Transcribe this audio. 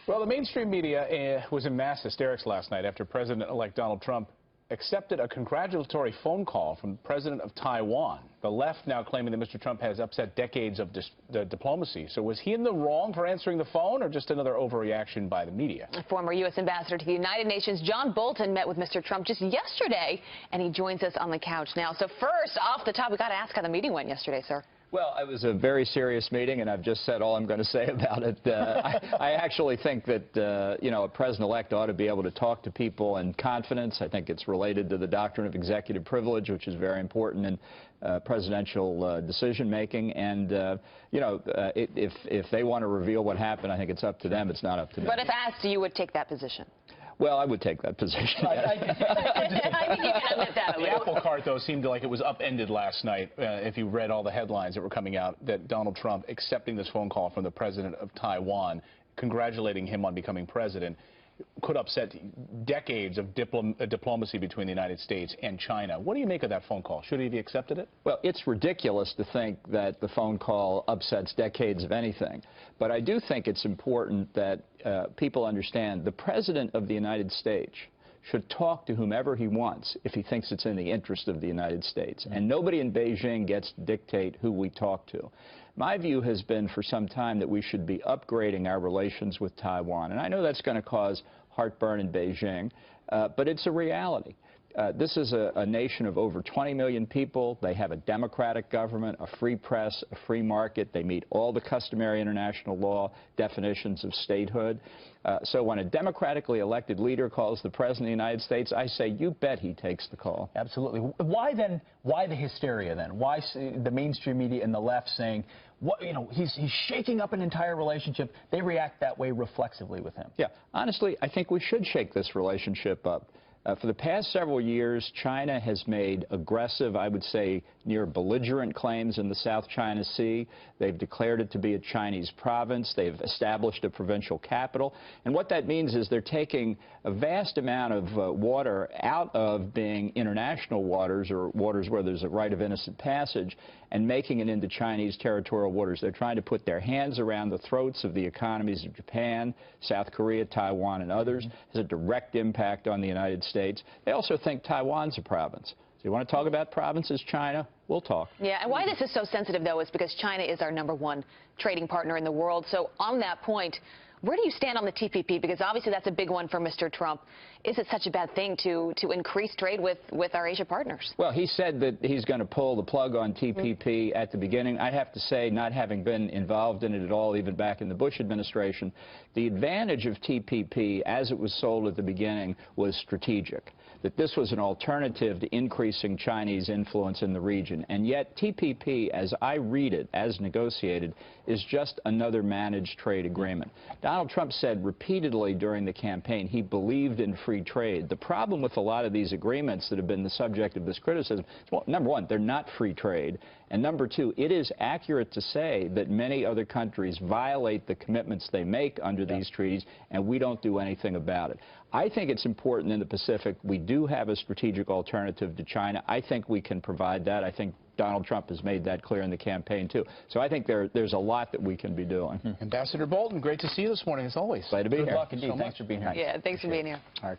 Well, the mainstream media was in mass hysterics last night after President-elect Donald Trump accepted a congratulatory phone call from the president of Taiwan. The left now claiming that Mr. Trump has upset decades of diplomacy. So was he in the wrong for answering the phone, or just another overreaction by the media? Former U.S. Ambassador to the United Nations, John Bolton, met with Mr. Trump just yesterday, and he joins us on the couch now. So first, off the top, we got to ask how the meeting went yesterday, sir. Well, it was a very serious meeting, and I've just said all I'm going to say about it. I actually think that, a president-elect ought to be able to talk to people in confidence. I think it's related to the doctrine of executive privilege, which is very important in presidential decision-making. And, if they want to reveal what happened, I think it's up to them. It's not up to me. But if asked, you would take that position? Well, I would take that position. I think you can admit that. The apple cart, though, seemed like it was upended last night, if you read all the headlines that were coming out, that Donald Trump accepting this phone call from the president of Taiwan, congratulating him on becoming president, could upset decades of diplomacy between the United States and China. What do you make of that phone call? Should he have accepted it? Well, it's ridiculous to think that the phone call upsets decades of anything. But I do think it's important that people understand the President of the United States should talk to whomever he wants if he thinks it's in the interest of the United States. And nobody in Beijing gets to dictate who we talk to. My view has been for some time that we should be upgrading our relations with Taiwan. And I know that's going to cause heartburn in Beijing, but it's a reality. This is a nation of over 20 million people. They have a democratic government, a free press, a free market. They meet all the customary international law definitions of statehood. So when a democratically elected leader calls the President of the United States, I say, you bet he takes the call. Absolutely. Why the hysteria then? Why the mainstream media and the left saying, he's shaking up an entire relationship? They react that way reflexively with him. Yeah. Honestly, I think we should shake this relationship up. For the past several years, China has made aggressive, I would say, near belligerent claims in the South China Sea. They've declared it to be a Chinese province. They've established a provincial capital. And what that means is they're taking a vast amount of water out of being international waters, or waters where there's a right of innocent passage, and making it into Chinese territorial waters. They're trying to put their hands around the throats of the economies of Japan, South Korea, Taiwan, and others. It has a direct impact on the United States. They also think Taiwan's a province. So you want to talk about provinces, China? We'll talk. Yeah, and why this is so sensitive, though, is because China is our #1 trading partner in the world. So on that point, where do you stand on the TPP? Because obviously that's a big one for Mr. Trump. Is it such a bad thing to increase trade with our Asia partners? Well, he said that he's going to pull the plug on TPP at the beginning. I have to say, not having been involved in it at all, even back in the Bush administration, the advantage of TPP as it was sold at the beginning was strategic, that this was an alternative to increasing Chinese influence in the region. And yet TPP, as I read it, as negotiated, is just another managed trade agreement. Donald Trump said repeatedly during the campaign he believed in free trade. The problem with a lot of these agreements that have been the subject of this criticism is, well, number one, they're not free trade. And number two, it is accurate to say that many other countries violate the commitments they make under these treaties, and we don't do anything about it. I think it's important in the Pacific we do have a strategic alternative to China. I think we can provide that. I think Donald Trump has made that clear in the campaign, too. So I think there's a lot that we can be doing. Ambassador Bolton, great to see you this morning, as always. Glad to be here. Good luck, indeed. Thanks for being here. Yeah, thanks for being here. All right.